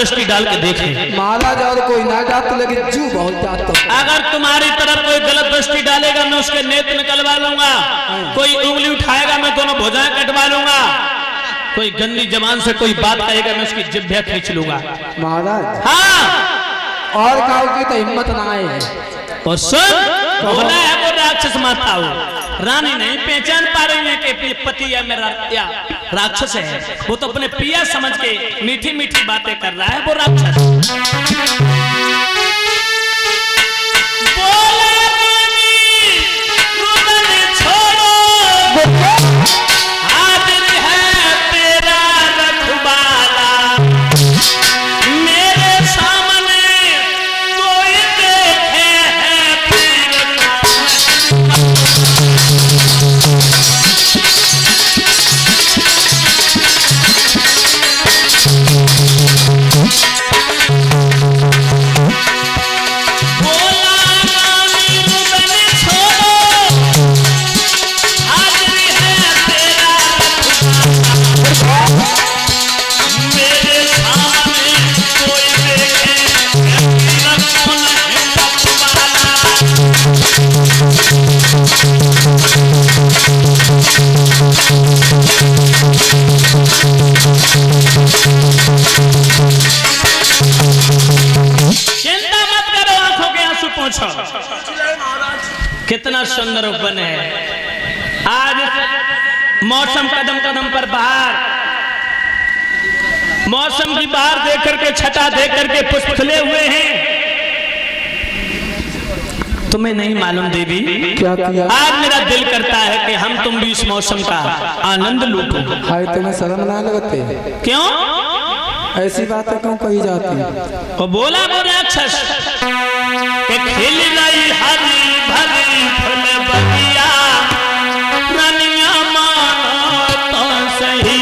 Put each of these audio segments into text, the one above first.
दृष्टि डाल के देखे। महाराज और कोई ना जात लेकिन जू बहुत जाता। अगर तुम्हारी तरफ कोई गलत दृष्टि डालेगा मैं उसके नेत्र निकलवा लूंगा, कोई उंगली उठाएगा मैं दोनों भुजाएं कटवा लूंगा, कोई गंदी जबान से कोई बात कहेगा मैं उसकी जिभ्या खींच लूंगा। महाराज हाँ और काउ की तो हिम्मत ना आए। और सुन, बोला है वो राक्षस माता हो, रानी नहीं पहचान पा रही है कि ये पति है मेरा या राक्षस है। वो तो अपने पिया समझ के मीठी मीठी बातें कर रहा है वो राक्षस। कितना सुंदर उपवन है। आज मौसम कदम कदम पर बाहर, मौसम की बाहर देख करके, छटा देख करके पुष्प खिले हुए हैं। तुम्हें नहीं मालूम देवी क्या किया? आज मेरा दिल करता है कि हम तुम भी इस मौसम का आनंद लूटो। हाय तुम्हें शर्म ना लगते? क्यों ऐसी बातें क्यों कही जाती? वो बोला वो राक्षस कि खिल रही हरी भरी फूल बगिया, रानिया मानो तो सही।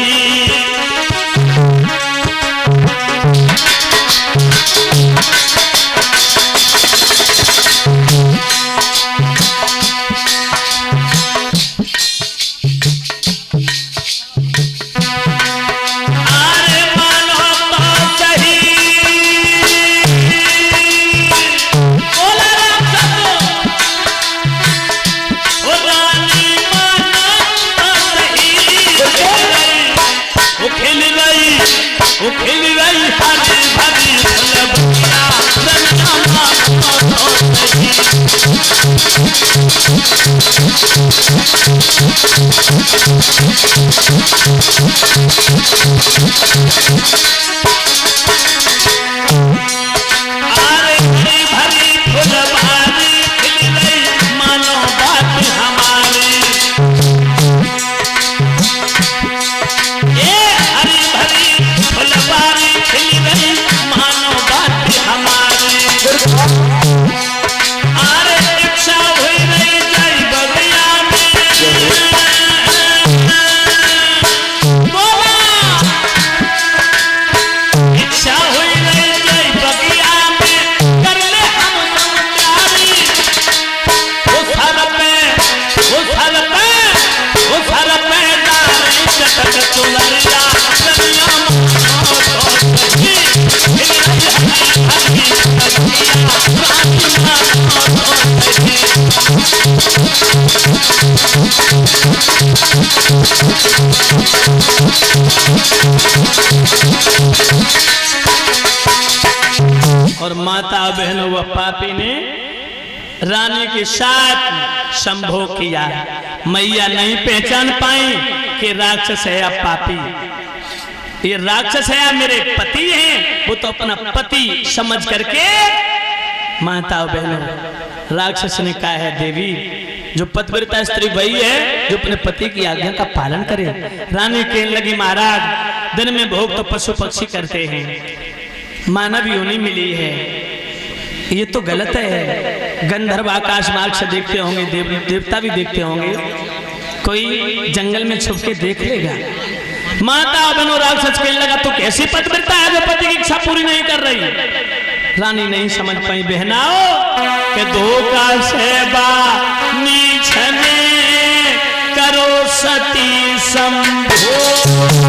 और माता बहनों व पापी ने रानी के साथ संभोग किया। मैया नहीं पहचान पाई कि राक्षस है या पापी, ये राक्षस है या मेरे पति हैं। वो तो अपना पति समझ करके माता बहनों राक्षस ने कहा है देवी जो पतिव्रता स्त्री वही है जो अपने पति की आज्ञा का पालन करे। रानी कहने लगी महाराज दिन में भोग तो पशु पक्षी करते हैं, मानव योनि मिली है, ये तो गलत है। गंधर्व आकाश मार्ग से देखते होंगे, देवता भी देखते होंगे, कोई जंगल में छुप के देख लेगा। माता बनो राक्षस कहने लगा तो कैसी पतिव्रता है जो पति की इच्छा पूरी नहीं कर रही। रानी नहीं समझ पाई बहनाओ के धोखा सेवा नीच में करो सती संभोग।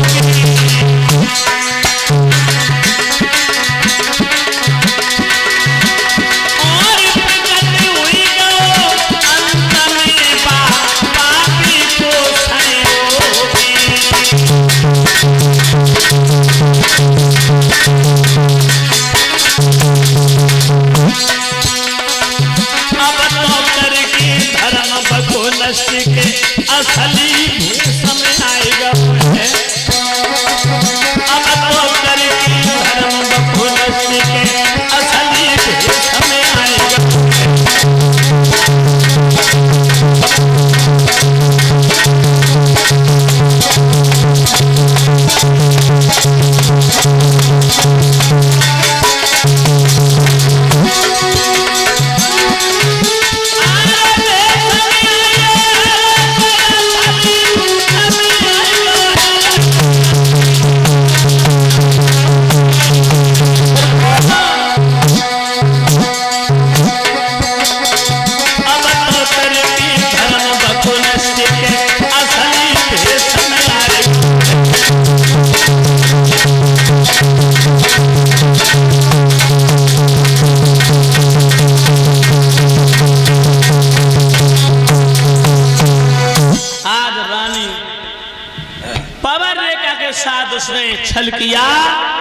के साथ उसने छल किया।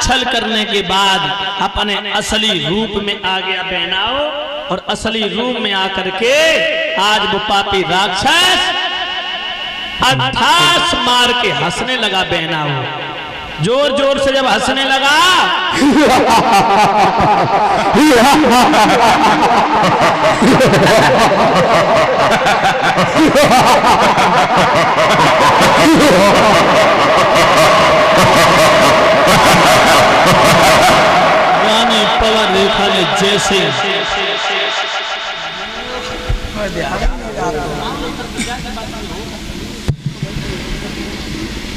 छल करने के बाद अपने असली रूप में आ गया बहनाओ, और असली रूप में आकर के आज वो पापी राक्षस अट्ठास मार के हंसने लगा बहनाओ। जोर जोर से जब हंसने लगा रानी पवन रेखा ने जैसे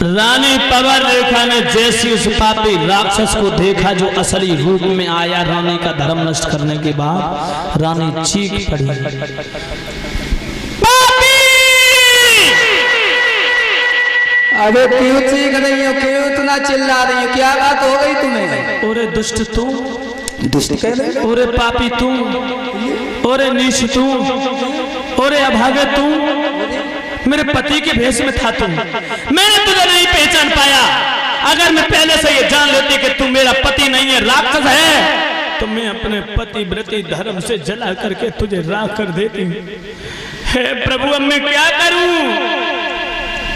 रानी पवन रेखा ने जैसी उस पापी राक्षस को देखा जो असली रूप में आया रानी का धर्म नष्ट करने के बाद, रानी चीख पड़ी, अबे क्यों चीख रही हो, क्यों इतना चिल्ला रही हो, क्या बात हो गई तुम्हें? ओरे दुष्ट तू, दुष्ट कह रहे हो? ओरे पापी तू, ओरे नीच तू, ओरे अभागे तू, मेरे पति के भेष में था तुम, मैंने तुझे नहीं पहचान पाया। अगर मैं पहले से ये जान लेती कि तू मेरा पति नहीं है, राक्षस है, तो मैं अपने पति व्रती धर्म से जला करके तुझे राख कर देती। हे प्रभु, अब मैं क्या करूं,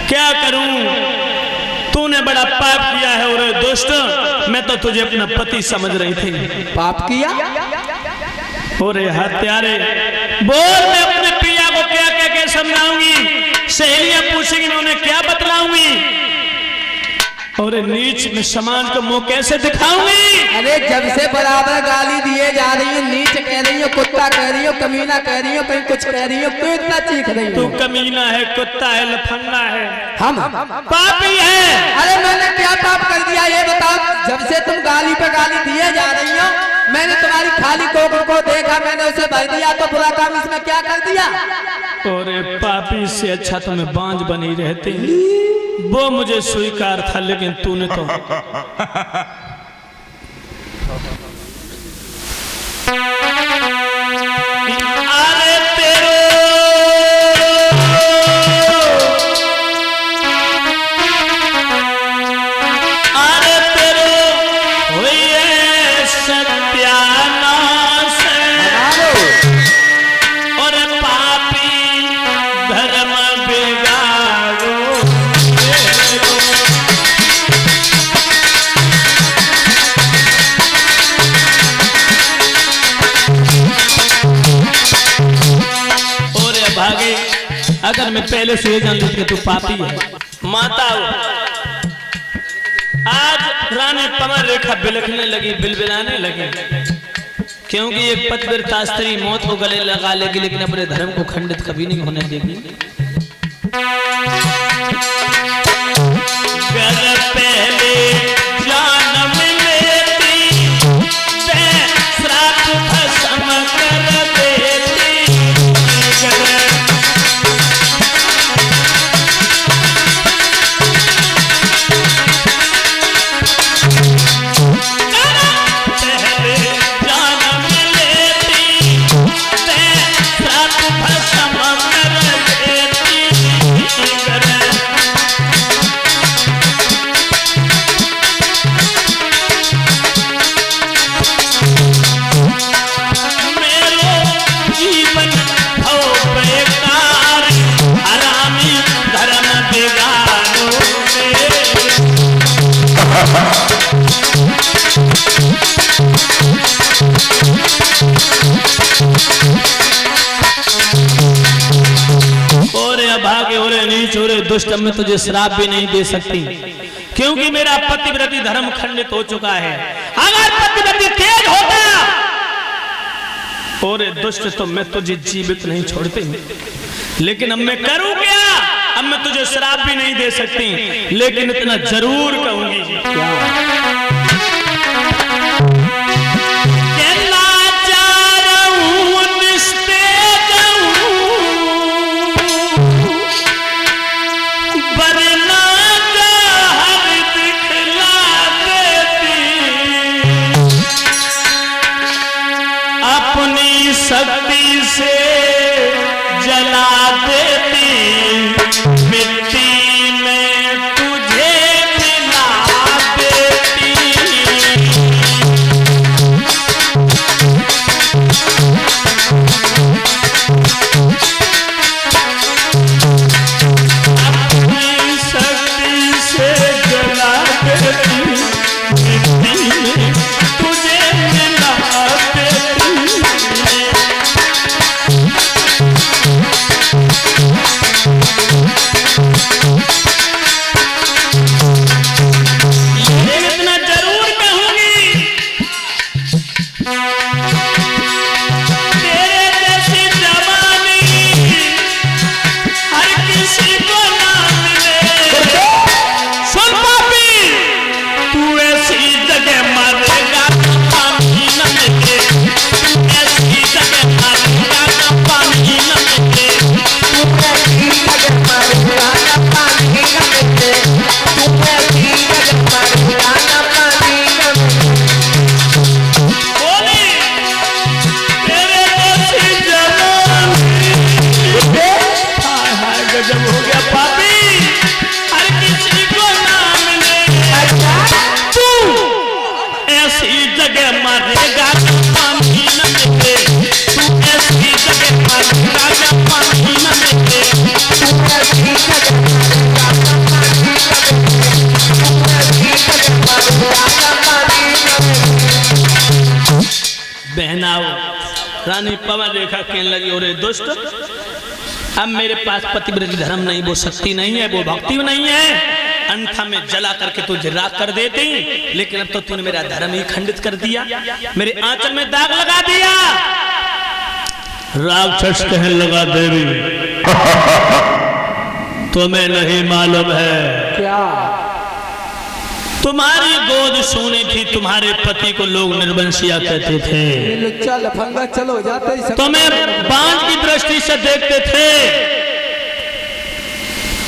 क्या करूं? तूने बड़ा पाप किया है और दुष्ट, मैं तो तुझे अपना पति समझ रही थी। पाप किया? और हत्यारे, बोल, मैं अपने पिया को क्या क्या क्या समझाऊंगी? सहेलियां पूछेंगी, उन्हें क्या बतलाऊंगी? और नीच में समाज को मुंह कैसे दिखाऊंगी? अरे जब से बराबर गाली दिए जा रही हो, नीच कह रही हो, कुत्ता कह रही हो, कमीना कह रही हो, कहीं कुछ कह रही हो, क्यों इतना चीख रही हो? तू कमीना है, कुत्ता है, लफंगा है, हम पापी है। अरे मैंने क्या पाप कर दिया ये बताओ? जब से तुम गाली पे गाली दिए जा रही हो, मैंने तुम्हारी खाली कोख को देखा, मैंने उसे भर दिया, तो बुरा काम इसमें क्या कर दिया? और पापी से अच्छा तो मैं बांझ बनी रहती, वो मुझे स्वीकार था, लेकिन तूने तो अरे तेरे सत्यानाश और पापी धर्म बिगाड़ो। भागे, अगर मैं पहले से ये जान लेती कि तू पापी है। माता आज रानी पवन रेखा बिलखने लगी, बिलबिलाने लगी, क्योंकि एक पतिव्रता स्त्री मौत को गले लगा लेगी, लेकिन अपने धर्म को खंडित कभी नहीं होने देगी। पहले जन्म लेती श्राप भस्म कर देती, दुष्ट, मैं तुझे श्राप भी नहीं दे सकती, क्योंकि मेरा पतिव्रती धर्म खंडित हो चुका है। अगर पतिव्रती तेज होता और दुष्ट, तो मैं तुझे जीवित नहीं छोड़ती, लेकिन अब मैं करूं क्या? अब मैं तुझे श्राप भी नहीं दे सकती, लेकिन इतना जरूर कहूंगी, शक्ति से जला देती, मिट्टी में तुझे मिला तुझे मिला इतना जरूर कहूंगी, तेरे जैसी जवानी हर किसी को ना मिले। सुन पापी, तू ऐसी जगह मरेगा पानी न मिले, तू ऐसी जगह मरेगा पानी न मिले, तू ऐसी जगह मरेगा पानी न मिले, तू ऐसी जगह मरेगा पानी न मिले। बोली तेरे जैसी जवानी, हाय हाय गजब हो गया पापी, हर किसी को ना मिले। तू ऐसी जगह मरेगा पानी न मिले, तू ऐसी जगह मरेगा पानी न मिले, तू ऐसी जगह मरेगा पानी न मिले, तू ऐसी जगह मरेगा पानी न मिले। बहनाओ रानी पवन रेखा कहने लगी, और दुष्ट, अब मेरे पास पतिव्रत धर्म नहीं, वो शक्ति नहीं है, वो भक्ति नहीं है, अन्यथा में जला करके तुझे राख कर देती, लेकिन अब तो तूने मेरा धर्म ही खंडित कर दिया, मेरे आंचल में दाग लगा दिया। राक्षस कहने लगा, देवी तुम्हें नहीं मालूम है, क्या? तुम्हारी गोद सोने थी, तुम्हारे पति को लोग निर्वंशिया कहते थे, लुच्चा लफंगा चलो जाते ही तुम्हें बांझ की दृष्टि से देखते थे,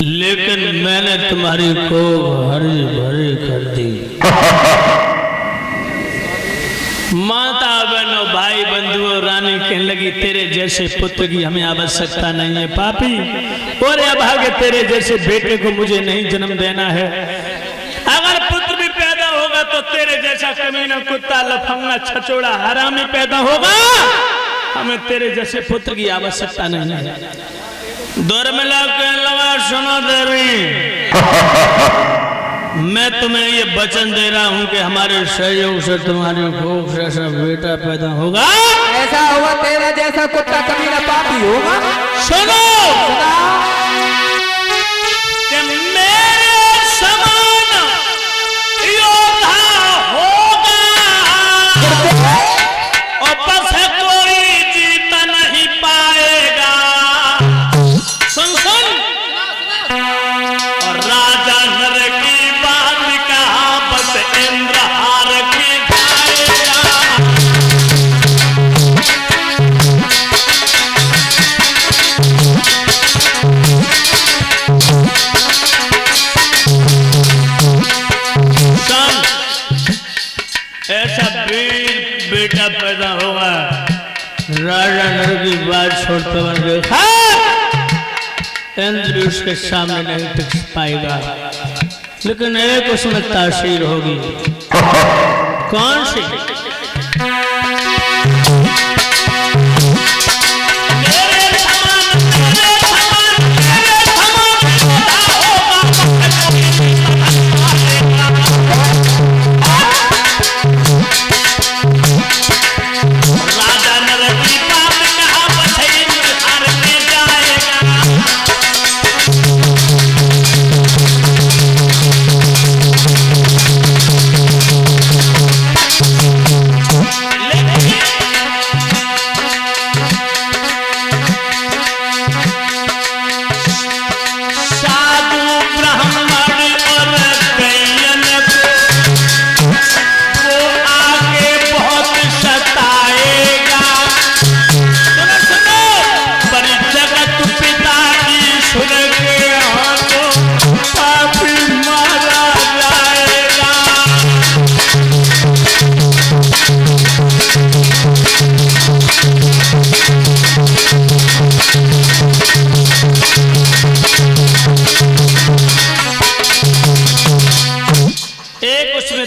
लेकिन मैंने तुम्हारी को हरी भरी कर दी। माता बहनों, भाई बंधुओं, रानी कहने लगी, तेरे जैसे पुत्र की हमें आवश्यकता नहीं है पापी, और अभागे तेरे जैसे बेटे को मुझे नहीं जन्म देना है। अगर पुत्र भी पैदा होगा तो तेरे जैसा कमीना, कुत्ता, लफंगा, छचोड़ा, हरामी पैदा होगा, हमें तेरे जैसे पुत्र की आवश्यकता नहीं है। दुर्मिला कहने लगा, सुनो देवी, मैं तुम्हें ये वचन दे रहा हूँ कि हमारे सहयोग से तुम्हारी कोख से ऐसा बेटा पैदा होगा, ऐसा होगा तेरा जैसा कुत्ता कमीना पापी होगा। सुनो कि मेरे समान योद्धा होगा, और बस कोई जीत नहीं पाएगा। सुन सुन, और राजा नर की बात कहा, बस इंद्र हार के जाएगा। ऐसा वीर बेटा पैदा होगा, राजा नर की बात छोड़ते बन देखा, इंद्र उसके सामने नहीं टिक पाएगा, लेकिन एक उसमें तासीर होगी। कौन सी?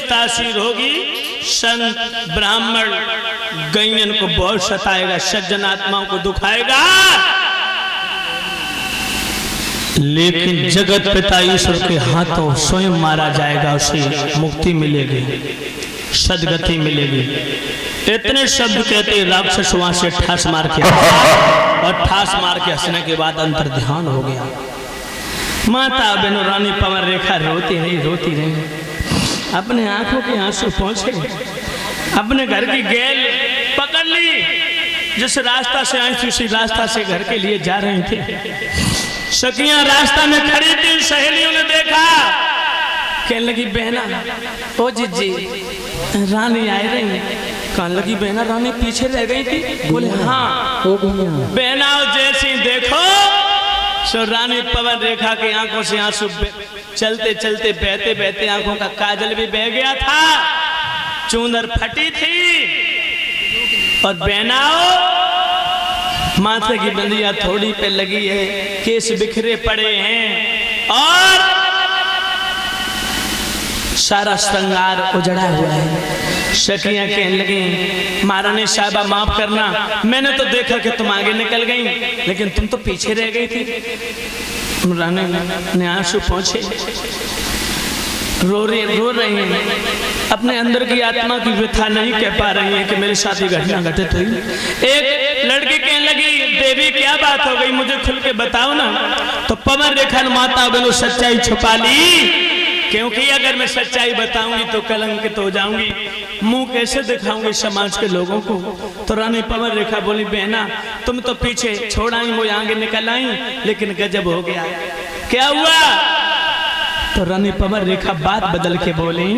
तासीर होगी, संत ब्राह्मण गैयन को बहुत सताएगा, सज्जन आत्माओं को दुखाएगा। लेकिन जगत पिता ईश्वर के हाथों स्वयं मारा जाएगा, उसे मुक्ति मिलेगी, सदगति मिलेगी। इतने शब्द कहते राक्षस वहां से ठास मार के और ठास मार के हंसने के बाद अंतर ध्यान हो गया। माता बहनो रानी पवन रेखा रोती रही, अपने आंखों के आंसू पहुंचे, अपने घर की गेल पकड़ ली, जिस रास्ता से आई थी उसी रास्ता से घर के लिए जा रही थी। सखियां रास्ता में खड़ी थी, सहेलियों ने देखा, कहने लगी बहना ओ जीजी रानी आई रही। कहने लगी बहना रानी पीछे रह गई थी। बोले हाँ बहना जैसी देखो सो रानी पवन रेखा की आंखों से आंसू चलते चलते बहते बहते आंखों का काजल भी बह गया था, चूंदर फटी थी और बहनाओ माथे की बंदिया थोड़ी पे लगी है, केस बिखरे पड़े हैं और सारा श्रृंगार उजड़ा हुआ है। सखियां कहने लगी महारानी साहबा माफ करना, मैंने तो देखा कि तुम आगे निकल गई लेकिन तुम तो पीछे रह गई थी। रानी ने आंसू पहुंचे, रो रही हैं, अपने अंदर की आत्मा की व्यथा नहीं कह पा रही हैं कि मेरे साथ ये घटना घटित हुई। एक लड़की कहने लगी देवी क्या बात हो गई, मुझे खुल के बताओ ना। तो पवन रेखा माता बहनों सच्चाई छुपा ली, क्योंकि अगर मैं सच्चाई बताऊंगी तो कलंकित हो जाऊंगी, मुंह कैसे दिखाऊंगी समाज के लोगों को। तो रानी पवन रेखा बोली बहना तुम तो पीछे छोड़ आई, वो आगे निकल आई, लेकिन गजब हो गया। क्या हुआ? तो रानी पवन रेखा बात बदल के बोली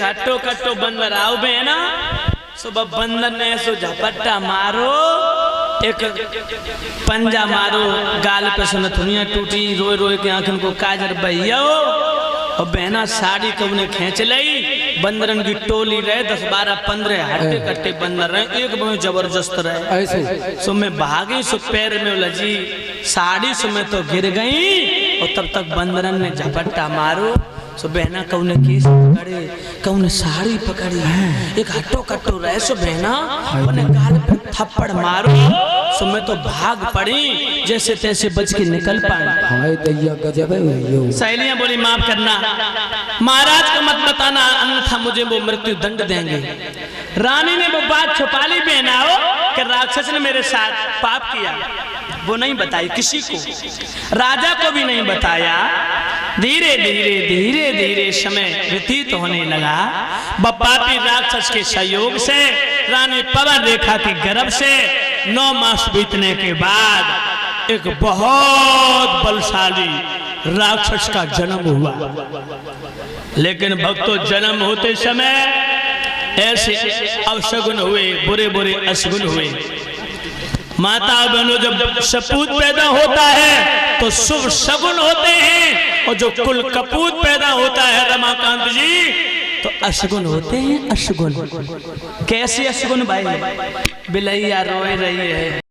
हट्टो कट्टो बंदर आओ बहना, सुबह बंदर ने सो झपट्टा मारो, एक पंजा मारो, गाल पे सुन दुनिया टूटी, रोए रोए के आंखन को काजर बहियो और बहना साड़ी को उन्हें खींच लई। बंदरन की टोली रहे 10 12 15 हट्टे कट्टे बंदर रहे, एक बहुत जबरदस्त रहे। सो मैं भागी, सो पैर में उलझी साड़ी, सो मैं तो गिर गई और तब तक बंदरन ने झपट्टा मारो। सो बहना कौने केस पकड़े, कौने साड़ी पकड़ी, एक हट्टो कट्टो रहे। सो बहना उन्हें गाल पे थप्पड़ मारो, सो मैं तो भाग पड़ी, जैसे तैसे बच के निकल पाए। हाय दैया गजब है। सहेलियां बोली माफ करना महाराज को मत बताना, अन्यथा मुझे वो मृत्यु दंड देंगे। रानी ने वो बात छुपा ली बहनाओ कि राक्षस ने मेरे साथ पाप किया, वो नहीं बताई किसी को, राजा को भी नहीं बताया। धीरे धीरे धीरे धीरे समय व्यतीत होने लगा। पापी राक्षस के सहयोग से रानी पवन रेखा की गर्भ से 9 मास बीतने के बाद एक बहुत बलशाली राक्षस का जन्म हुआ। लेकिन भक्तों जन्म होते समय ऐसे अवशगुन हुए, बुरे बुरे अशगुन हुए। माता बहनों जब सपूत पैदा होता है तो शुभ शगुन होते हैं, और जो कुल कपूत पैदा होता है रमाकांत जी तो अशगुन होते हैं। अशगुन कैसे अशगुन भाई? बिलैया रोए रही है,